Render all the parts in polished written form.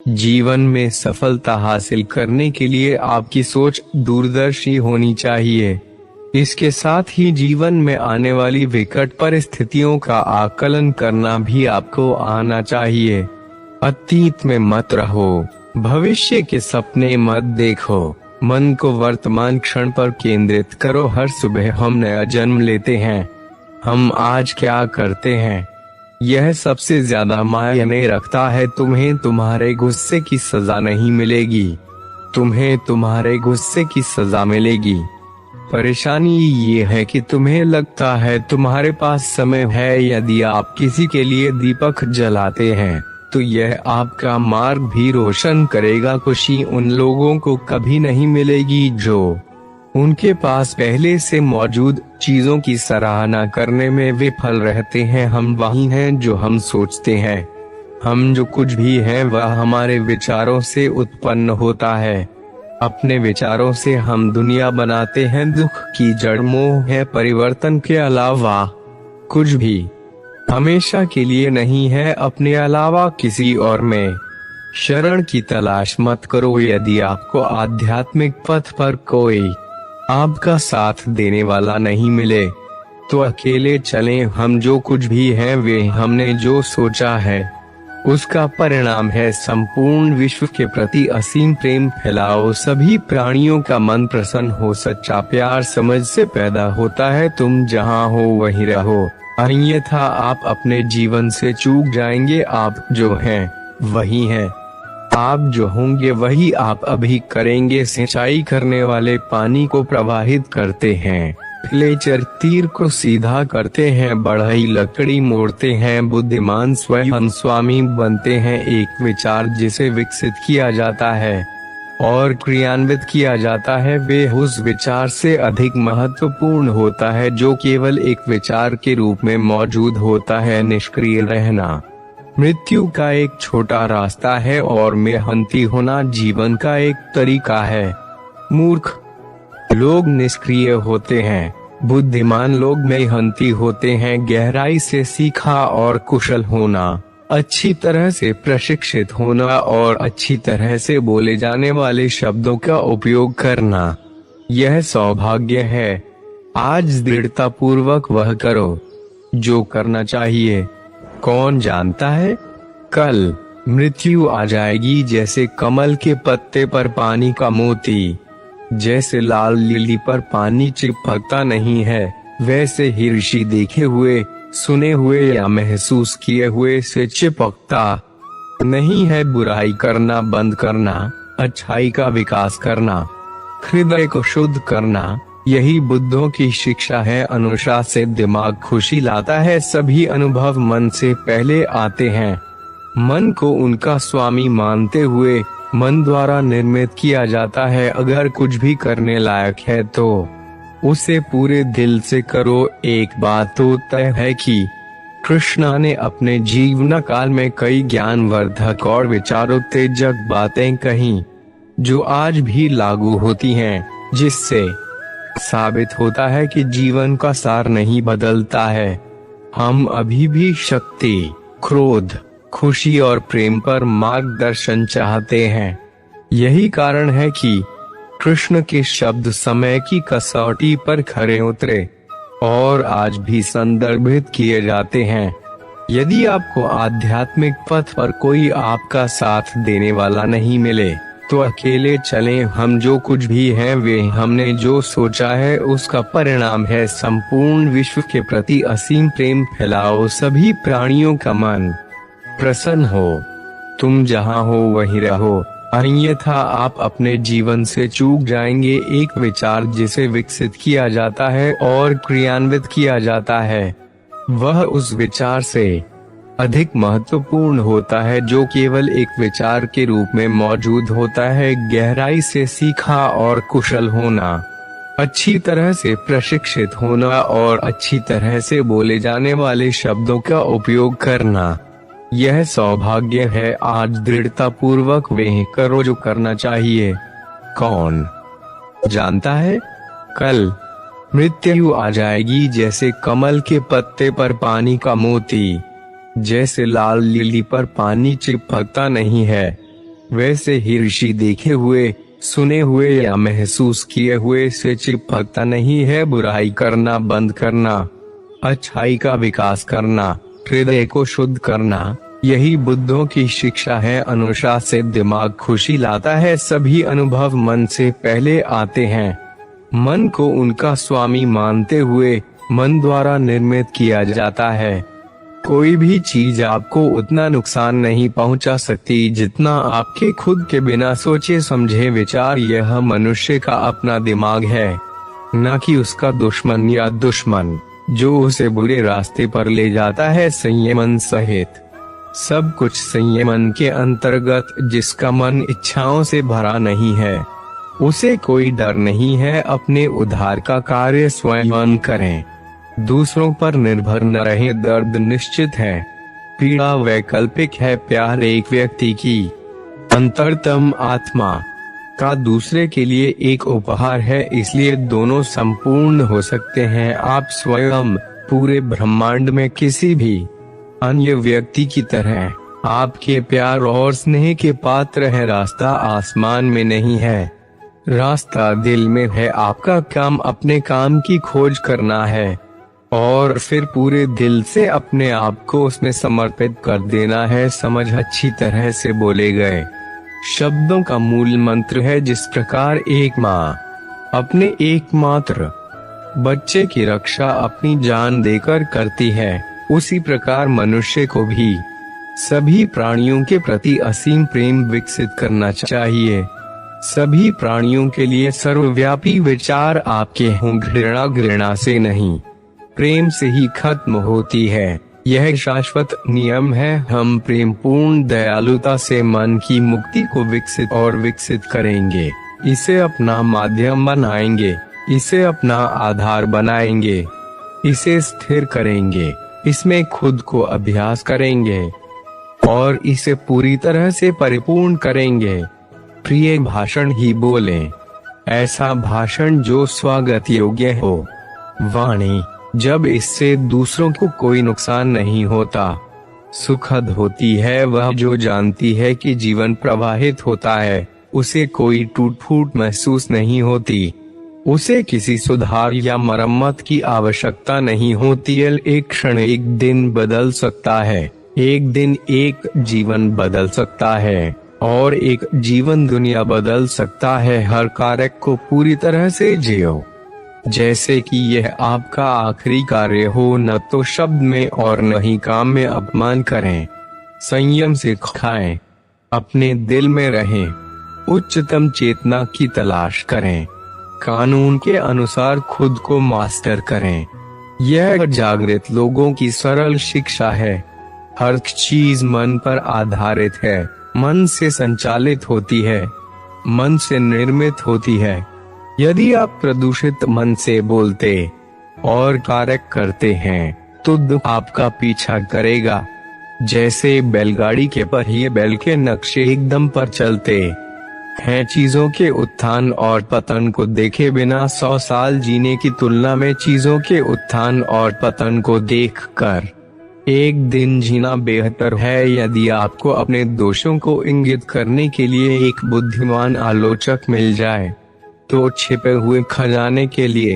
जीवन में सफलता हासिल करने के लिए आपकी सोच दूरदर्शी होनी चाहिए। इसके साथ ही जीवन में आने वाली विकट परिस्थितियों का आकलन करना भी आपको आना चाहिए। अतीत में मत रहो, भविष्य के सपने मत देखो, मन को वर्तमान क्षण पर केंद्रित करो। हर सुबह हम नया जन्म लेते हैं। हम आज क्या करते हैं, यह सबसे ज्यादा मायने रखता है। तुम्हें तुम्हारे गुस्से की सजा नहीं मिलेगी, तुम्हें तुम्हारे गुस्से की सजा मिलेगी। परेशानी ये है कि तुम्हें लगता है तुम्हारे पास समय है। यदि आप किसी के लिए दीपक जलाते हैं तो यह आपका मार्ग भी रोशन करेगा। खुशी उन लोगों को कभी नहीं मिलेगी जो उनके पास पहले से मौजूद चीजों की सराहना करने में विफल रहते हैं। हम वही हैं जो हम सोचते हैं। हम जो कुछ भी हैं वह हमारे विचारों से उत्पन्न होता है। अपने विचारों से हम दुनिया बनाते हैं। दुख की जड़ मोह है, परिवर्तन के अलावा कुछ भी हमेशा के लिए नहीं है। अपने अलावा किसी और में शरण की तलाश मत करो। यदि आपको आध्यात्मिक पथ पर कोई आपका साथ देने वाला नहीं मिले तो अकेले चलें। हम जो कुछ भी हैं वे हमने जो सोचा है उसका परिणाम है। संपूर्ण विश्व के प्रति असीम प्रेम फैलाओ। सभी प्राणियों का मन प्रसन्न हो। सच्चा प्यार समझ से पैदा होता है। तुम जहाँ हो वहीं रहो, अन्यथा आप अपने जीवन से चूक जाएंगे। आप जो हैं वही हैं, आप जो होंगे वही आप अभी करेंगे। सिंचाई करने वाले पानी को प्रवाहित करते हैं, फ्लेचर तीर को सीधा करते हैं, बढ़ई लकड़ी मोड़ते हैं, बुद्धिमान स्वयं स्वामी बनते हैं। एक विचार जिसे विकसित किया जाता है और क्रियान्वित किया जाता है वे उस विचार से अधिक महत्वपूर्ण होता है जो केवल एक विचार के रूप में मौजूद होता है। निष्क्रिय रहना मृत्यु का एक छोटा रास्ता है और मेहनती होना जीवन का एक तरीका है। मूर्ख लोग निष्क्रिय होते हैं, बुद्धिमान लोग मेहनती होते हैं। गहराई से सीखा और कुशल होना, अच्छी तरह से प्रशिक्षित होना और अच्छी तरह से बोले जाने वाले शब्दों का उपयोग करना, यह सौभाग्य है। आज दृढ़ता पूर्वक वह करो जो करना चाहिए। कौन जानता है कल मृत्यु आ जाएगी। जैसे कमल के पत्ते पर पानी का मोती, जैसे लाल लिली पर पानी चिपकता नहीं है, वैसे ही ऋषि देखे हुए, सुने हुए या महसूस किए हुए से चिपकता नहीं है। बुराई करना बंद करना, अच्छाई का विकास करना, हृदय को शुद्ध करना, यही बुद्धों की शिक्षा है। अनुशासित दिमाग खुशी लाता है। सभी अनुभव मन से पहले आते हैं। मन को उनका स्वामी मानते हुए मन द्वारा निर्मित किया जाता है। अगर कुछ भी करने लायक है तो उसे पूरे दिल से करो। एक बात तो तय है कि कृष्णा ने अपने जीवन काल में कई ज्ञानवर्धक और विचारोत्तेजक बातें कही जो आज भी लागू होती हैं, जिससे साबित होता है कि जीवन का सार नहीं बदलता है। हम अभी भी शक्ति, क्रोध, खुशी और प्रेम पर मार्गदर्शन चाहते हैं। यही कारण है कि कृष्ण के शब्द समय की कसौटी पर खरे उतरे और आज भी संदर्भित किए जाते हैं। यदि आपको आध्यात्मिक पथ पर कोई आपका साथ देने वाला नहीं मिले तो अकेले चलें। हम जो कुछ भी हैं वे हमने जो सोचा है उसका परिणाम है। संपूर्ण विश्व के प्रति असीम प्रेम फैलाओ। सभी प्राणियों का मन प्रसन्न हो। तुम जहाँ हो वहीं रहो, अन्यथा आप अपने जीवन से चूक जाएंगे। एक विचार जिसे विकसित किया जाता है और क्रियान्वित किया जाता है वह उस विचार से अधिक महत्वपूर्ण होता है जो केवल एक विचार के रूप में मौजूद होता है। गहराई से सीखा और कुशल होना, अच्छी तरह से प्रशिक्षित होना और अच्छी तरह से बोले जाने वाले शब्दों का उपयोग करना, यह सौभाग्य है। आज दृढ़ता पूर्वक वह करो जो करना चाहिए। कौन जानता है कल मृत्यु आ जाएगी। जैसे कमल के पत्ते पर पानी का मोती, जैसे लाल लिली पर पानी चिपकता नहीं है, वैसे ही ऋषि देखे हुए, सुने हुए या महसूस किए हुए से चिपकता नहीं है। बुराई करना बंद करना, अच्छाई का विकास करना, हृदय को शुद्ध करना, यही बुद्धों की शिक्षा है। अनुशासित दिमाग खुशी लाता है। सभी अनुभव मन से पहले आते हैं। मन को उनका स्वामी मानते हुए मन द्वारा निर्मित किया जाता है। कोई भी चीज आपको उतना नुकसान नहीं पहुंचा सकती जितना आपके खुद के बिना सोचे समझे विचार। यह मनुष्य का अपना दिमाग है, न कि उसका दुश्मन या दुश्मन जो उसे बुरे रास्ते पर ले जाता है। संयमन सहित सब कुछ संयमन के अंतर्गत। जिसका मन इच्छाओं से भरा नहीं है उसे कोई डर नहीं है। अपने उद्धार का कार्य स्वयं करें, दूसरों पर निर्भर न रहे। दर्द निश्चित है, पीड़ा वैकल्पिक है। प्यार एक व्यक्ति की अंतरतम आत्मा का दूसरे के लिए एक उपहार है, इसलिए दोनों संपूर्ण हो सकते हैं। आप स्वयं पूरे ब्रह्मांड में किसी भी अन्य व्यक्ति की तरह आपके प्यार और स्नेह के पात्र है। रास्ता आसमान में नहीं है, रास्ता दिल में है। आपका काम अपने काम की खोज करना है और फिर पूरे दिल से अपने आप को उसमें समर्पित कर देना है। समझ अच्छी तरह से बोले गए शब्दों का मूल मंत्र है। जिस प्रकार एक माँ अपने एकमात्र बच्चे की रक्षा अपनी जान देकर करती है, उसी प्रकार मनुष्य को भी सभी प्राणियों के प्रति असीम प्रेम विकसित करना चाहिए। सभी प्राणियों के लिए सर्वव्यापी विचार आपके हों। घृणा घृणा से नहीं, प्रेम से ही खत्म होती है। यह शाश्वत नियम है। हम प्रेम पूर्ण दयालुता से मन की मुक्ति को विकसित करेंगे। इसे अपना माध्यम बनाएंगे, इसे अपना आधार बनाएंगे, इसे स्थिर करेंगे, इसमें खुद को अभ्यास करेंगे और इसे पूरी तरह से परिपूर्ण करेंगे। प्रिय भाषण ही बोलें, ऐसा भाषण जो स्वागत योग्य हो। वाणी जब इससे दूसरों को कोई नुकसान नहीं होता, सुखद होती है। वह जो जानती है कि जीवन प्रवाहित होता है, उसे कोई टूट फूट महसूस नहीं होती, उसे किसी सुधार या मरम्मत की आवश्यकता नहीं होती। एक क्षण एक दिन बदल सकता है, एक दिन एक जीवन बदल सकता है और एक जीवन दुनिया बदल सकता है। हर कार्य को पूरी तरह से जियो जैसे कि यह आपका आखिरी कार्य हो। न तो शब्द में और न ही काम में अपमान करें। संयम से खाएं, अपने दिल में रहें, उच्चतम चेतना की तलाश करें, कानून के अनुसार खुद को मास्टर करें। यह जागृत लोगों की सरल शिक्षा है। हर चीज मन पर आधारित है, मन से संचालित होती है, मन से निर्मित होती है। यदि आप प्रदूषित मन से बोलते और कार्य करते हैं तो दुख आपका पीछा करेगा। जैसे बैलगाड़ी के पहिए बैल के नक्शे एकदम पर चलते हैं। चीजों के उत्थान और पतन को देखे बिना 100 साल जीने की तुलना में चीजों के उत्थान और पतन को देखकर एक दिन जीना बेहतर है। यदि आपको अपने दोषों को इंगित करने के लिए एक बुद्धिमान आलोचक मिल जाए तो छिपे हुए खजाने के लिए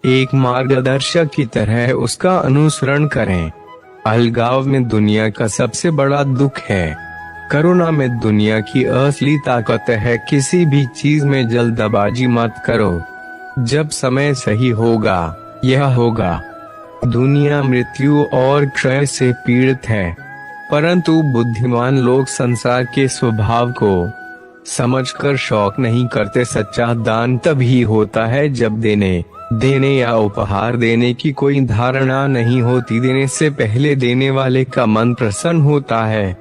एक मार्गदर्शक की तरह उसका अनुसरण करें। अलगाव में दुनिया का सबसे बड़ा दुख है। करुणा में दुनिया की असली ताकत है। किसी भी चीज में जल्दबाजी मत करो। जब समय सही होगा यह होगा। दुनिया मृत्यु और क्षय से पीड़ित है, परंतु बुद्धिमान लोग संसार के स्वभाव को समझकर शौक नहीं करते। सच्चा दान तभी होता है जब देने या उपहार देने की कोई धारणा नहीं होती। देने से पहले देने वाले का मन प्रसन्न होता है।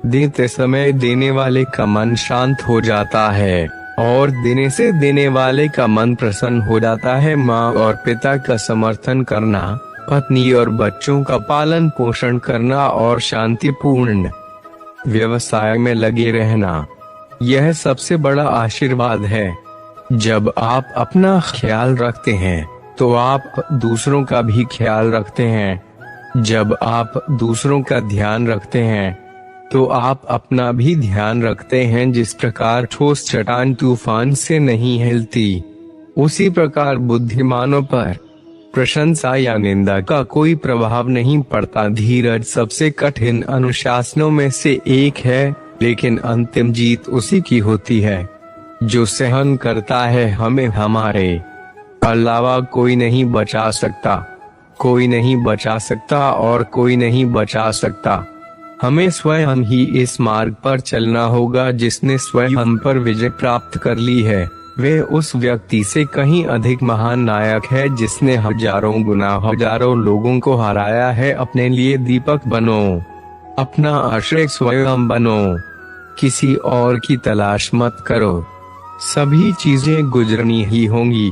देते समय देने वाले का मन शांत हो जाता है और देने से देने वाले का मन प्रसन्न हो जाता है। माँ और पिता का समर्थन करना, पत्नी और बच्चों का पालन पोषण करना और शांतिपूर्ण व्यवसाय में लगे रहना, यह सबसे बड़ा आशीर्वाद है। जब आप अपना ख्याल रखते हैं तो आप दूसरों का भी ख्याल रखते हैं। जब आप दूसरों का ध्यान रखते हैं तो आप अपना भी ध्यान रखते हैं। जिस प्रकार ठोस चट्टान तूफान से नहीं हिलती, उसी प्रकार बुद्धिमानों पर प्रशंसा या निंदा का कोई प्रभाव नहीं पड़ता। धीरज सबसे कठिन अनुशासनों में से एक है, लेकिन अंतिम जीत उसी की होती है जो सहन करता है। हमें हमारे अलावा कोई नहीं बचा सकता, कोई नहीं बचा सकता और कोई नहीं बचा सकता। हमें स्वयं ही इस मार्ग पर चलना होगा। जिसने स्वयं पर विजय प्राप्त कर ली है, वे उस व्यक्ति से कहीं अधिक महान नायक है जिसने हजारों गुना हजारों लोगों को हराया है। अपने लिए दीपक बनो, अपना आश्रय स्वयं बनो, किसी और की तलाश मत करो। सभी चीजें गुजरनी ही होंगी।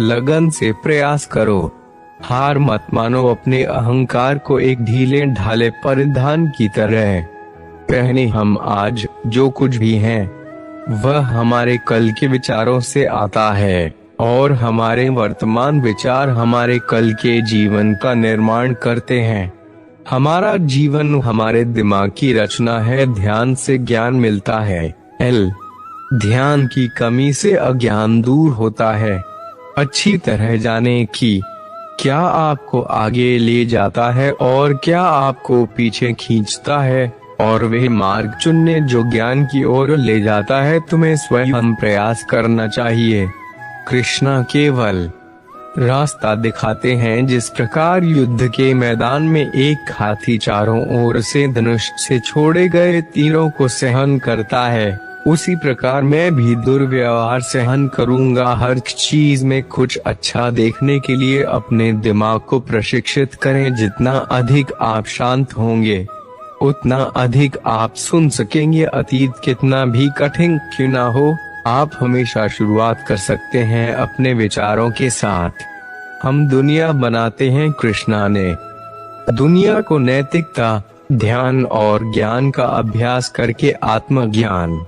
लगन से प्रयास करो, हार मत मानो। अपने अहंकार को एक ढीले ढाले परिधान की तरह पहने। हम आज जो कुछ भी हैं, वह हमारे कल के विचारों से आता है, और हमारे वर्तमान विचार हमारे कल के जीवन का निर्माण करते हैं। हमारा जीवन हमारे दिमाग की रचना है। ध्यान से ज्ञान मिलता है। ध्यान की कमी से अज्ञान दूर होता है। अच्छी तरह जाने कि क्या आपको आगे ले जाता है और क्या आपको पीछे खींचता है, और वह मार्ग चुनने जो ज्ञान की ओर ले जाता है। तुम्हें स्वयं प्रयास करना चाहिए। कृष्णा केवल रास्ता दिखाते हैं। जिस प्रकार युद्ध के मैदान में एक हाथी चारों ओर से धनुष से छोड़े गए तीरों को सहन करता है, उसी प्रकार मैं भी दुर्व्यवहार सहन करूंगा। हर चीज में कुछ अच्छा देखने के लिए अपने दिमाग को प्रशिक्षित करें। जितना अधिक आप शांत होंगे, उतना अधिक आप सुन सकेंगे। अतीत कितना भी कठिन क्यों ना हो, आप हमेशा शुरुआत कर सकते हैं अपने विचारों के साथ। हम दुनिया बनाते हैं। कृष्णा ने दुनिया को नैतिकता, ध्यान और ज्ञान का अभ्यास करके आत्मज्ञान।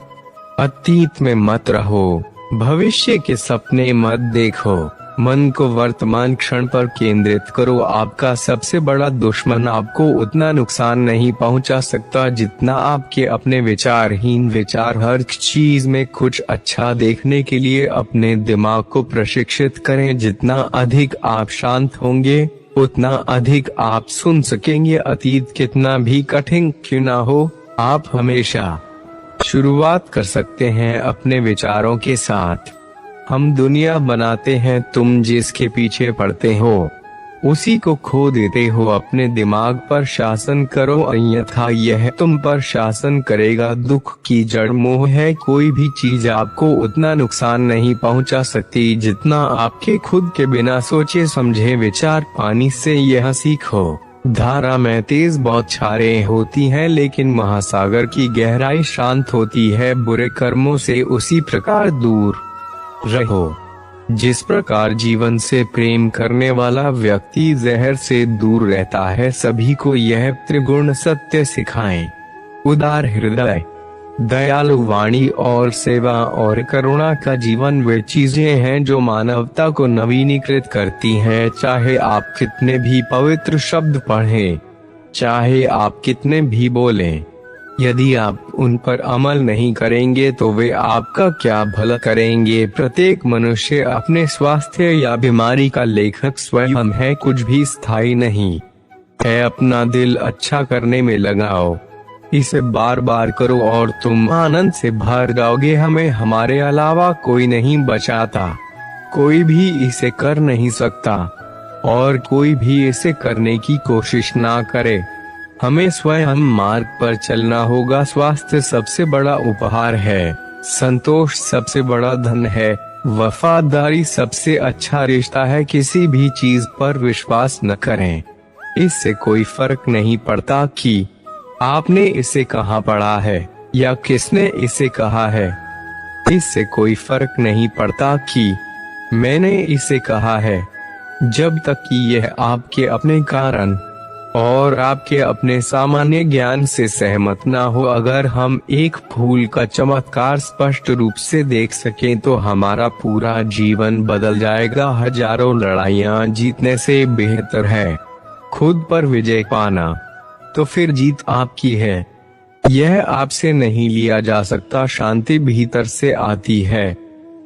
अतीत में मत रहो, भविष्य के सपने मत देखो, मन को वर्तमान क्षण पर केंद्रित करो। आपका सबसे बड़ा दुश्मन आपको उतना नुकसान नहीं पहुंचा सकता जितना आपके अपने विचारहीन विचार। हर चीज में कुछ अच्छा देखने के लिए अपने दिमाग को प्रशिक्षित करें। जितना अधिक आप शांत होंगे, उतना अधिक आप सुन सकेंगे। अतीत कितना भी कठिन क्यों ना हो, आप हमेशा शुरुआत कर सकते हैं अपने विचारों के साथ। हम दुनिया बनाते हैं। तुम जिसके पीछे पड़ते हो, उसी को खो देते हो। अपने दिमाग पर शासन करो, अन्यथा यह तुम पर शासन करेगा। दुख की जड़ मोह है। कोई भी चीज आपको उतना नुकसान नहीं पहुंचा सकती जितना आपके खुद के बिना सोचे समझे विचार। पानी से यह सीखो, धारा में तेज बौछारें होती हैं, लेकिन महासागर की गहराई शांत होती है। बुरे कर्मों से उसी प्रकार दूर रहो जिस प्रकार जीवन से प्रेम करने वाला व्यक्ति जहर से दूर रहता है। सभी को यह त्रिगुण सत्य सिखाएं। उदार हृदय, दयालु वाणी और सेवा और करुणा का जीवन वे चीजें हैं जो मानवता को नवीनीकृत करती हैं। चाहे आप कितने भी पवित्र शब्द पढ़ें, चाहे आप कितने भी बोलें, यदि आप उन पर अमल नहीं करेंगे तो वे आपका क्या भला करेंगे। प्रत्येक मनुष्य अपने स्वास्थ्य या बीमारी का लेखक स्वयं है। कुछ भी स्थायी नहीं है। अपना दिल अच्छा करने में लगाओ, इसे बार बार करो और तुम आनंद से भर जाओगे। हमें हमारे अलावा कोई नहीं बचाता, कोई भी इसे कर नहीं सकता और कोई भी इसे करने की कोशिश ना करे। हमें स्वयं मार्ग पर चलना होगा। स्वास्थ्य सबसे बड़ा उपहार है, संतोष सबसे बड़ा धन है, वफादारी सबसे अच्छा रिश्ता है। किसी भी चीज पर विश्वास न करें। इससे कोई फर्क नहीं पड़ता कि आपने इसे कहाँ पढ़ा है या किसने इसे कहा है। इससे कोई फर्क नहीं पड़ता कि मैंने इसे कहा है, जब तक कि यह आपके अपने कारण और आपके अपने सामान्य ज्ञान से सहमत ना हो। अगर हम एक फूल का चमत्कार स्पष्ट रूप से देख सकें तो हमारा पूरा जीवन बदल जाएगा। हजारों लड़ाइयाँ जीतने से बेहतर है खुद पर विजय पाना। तो फिर जीत आपकी है। यह आपसे नहीं लिया जा सकता, शांति भीतर से आती है।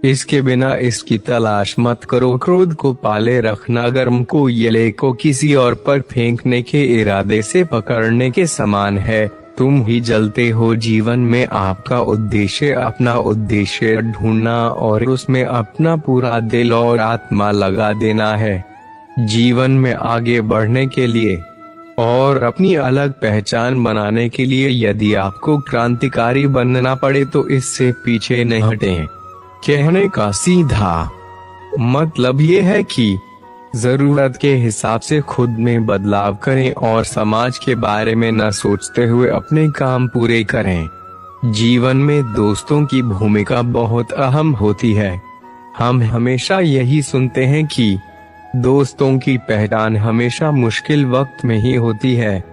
इसके बिना इसकी तलाश मत करो। क्रोध को पाले रखना गर्म कोयले को किसी और पर फेंकने के इरादे से पकड़ने के समान है। तुम ही जलते हो। जीवन में आपका उद्देश्य अपना उद्देश्य ढूंढना और उसमें अपना पूरा दिल और आत्मा लगा देना है। जीवन में आगे बढ़ने के लिए और अपनी अलग पहचान बनाने के लिए यदि आपको क्रांतिकारी बनना पड़े तो इससे पीछे नहीं हटें। कहने का सीधा मतलब ये है कि जरूरत के हिसाब से खुद में बदलाव करें और समाज के बारे में न सोचते हुए अपने काम पूरे करें। जीवन में दोस्तों की भूमिका बहुत अहम होती है। हम हमेशा यही सुनते हैं कि दोस्तों की पहचान हमेशा मुश्किल वक्त में ही होती है।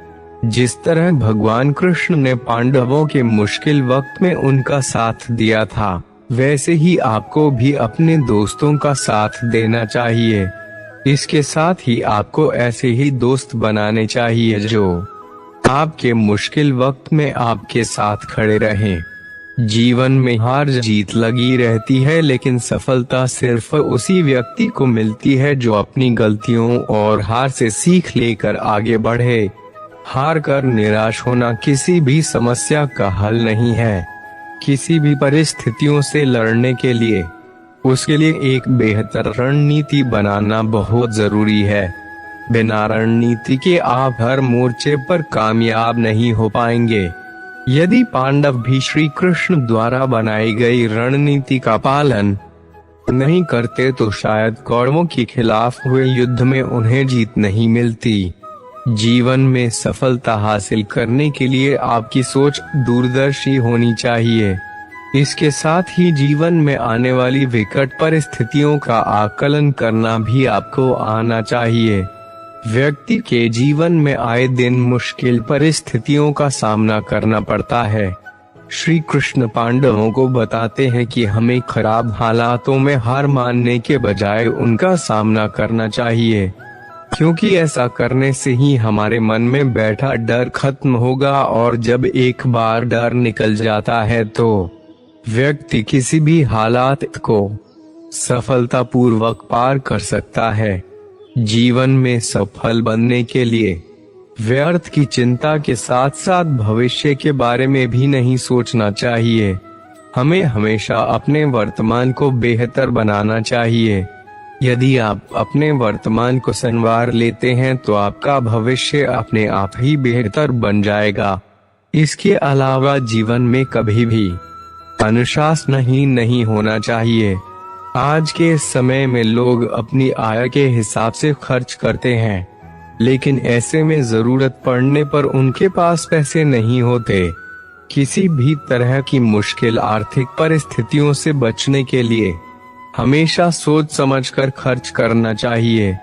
जिस तरह भगवान कृष्ण ने पांडवों के मुश्किल वक्त में उनका साथ दिया था, वैसे ही आपको भी अपने दोस्तों का साथ देना चाहिए। इसके साथ ही आपको ऐसे ही दोस्त बनाने चाहिए जो आपके मुश्किल वक्त में आपके साथ खड़े रहें। जीवन में हार जीत लगी रहती है, लेकिन सफलता सिर्फ उसी व्यक्ति को मिलती है जो अपनी गलतियों और हार से सीख लेकर आगे बढ़े। हार कर निराश होना किसी भी समस्या का हल नहीं है। किसी भी परिस्थितियों से लड़ने के लिए उसके लिए एक बेहतर रणनीति बनाना बहुत जरूरी है। बिना रणनीति के आप हर मोर्चे पर कामयाब नहीं हो पाएंगे। यदि पांडव भी श्री कृष्ण द्वारा बनाई गई रणनीति का पालन नहीं करते तो शायद कौरवों के खिलाफ हुए युद्ध में उन्हें जीत नहीं मिलती। जीवन में सफलता हासिल करने के लिए आपकी सोच दूरदर्शी होनी चाहिए। इसके साथ ही जीवन में आने वाली विकट परिस्थितियों का आकलन करना भी आपको आना चाहिए। व्यक्ति के जीवन में आए दिन मुश्किल परिस्थितियों का सामना करना पड़ता है। श्री कृष्ण पांडवों को बताते हैं कि हमें खराब हालातों में हार मानने के बजाय उनका सामना करना चाहिए, क्योंकि ऐसा करने से ही हमारे मन में बैठा डर खत्म होगा और जब एक बार डर निकल जाता है तो व्यक्ति किसी भी हालात को सफलतापूर्वक पार कर सकता है। जीवन में सफल बनने के लिए व्यर्थ की चिंता के साथ साथ भविष्य के बारे में भी नहीं सोचना चाहिए। हमें हमेशा अपने वर्तमान को बेहतर बनाना चाहिए। यदि आप अपने वर्तमान को संवार लेते हैं तो आपका भविष्य अपने आप ही बेहतर बन जाएगा। इसके अलावा जीवन में कभी भी अनुशासन ही नहीं होना चाहिए। आज के समय में लोग अपनी आय के हिसाब से खर्च करते हैं, लेकिन ऐसे में जरूरत पड़ने पर उनके पास पैसे नहीं होते। किसी भी तरह की मुश्किल आर्थिक परिस्थितियों से बचने के लिए हमेशा सोच समझकर खर्च करना चाहिए।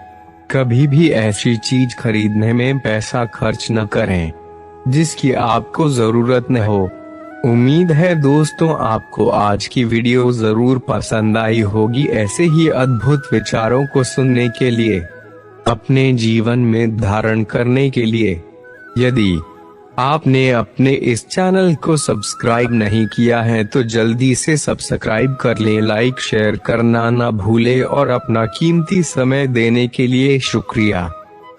कभी भी ऐसी चीज खरीदने में पैसा खर्च न करें जिसकी आपको जरूरत न हो। उम्मीद है दोस्तों आपको आज की वीडियो जरूर पसंद आई होगी। ऐसे ही अद्भुत विचारों को सुनने के लिए, अपने जीवन में धारण करने के लिए, यदि आपने अपने इस चैनल को सब्सक्राइब नहीं किया है तो जल्दी से सब्सक्राइब कर लें। लाइक शेयर करना ना भूले और अपना कीमती समय देने के लिए शुक्रिया।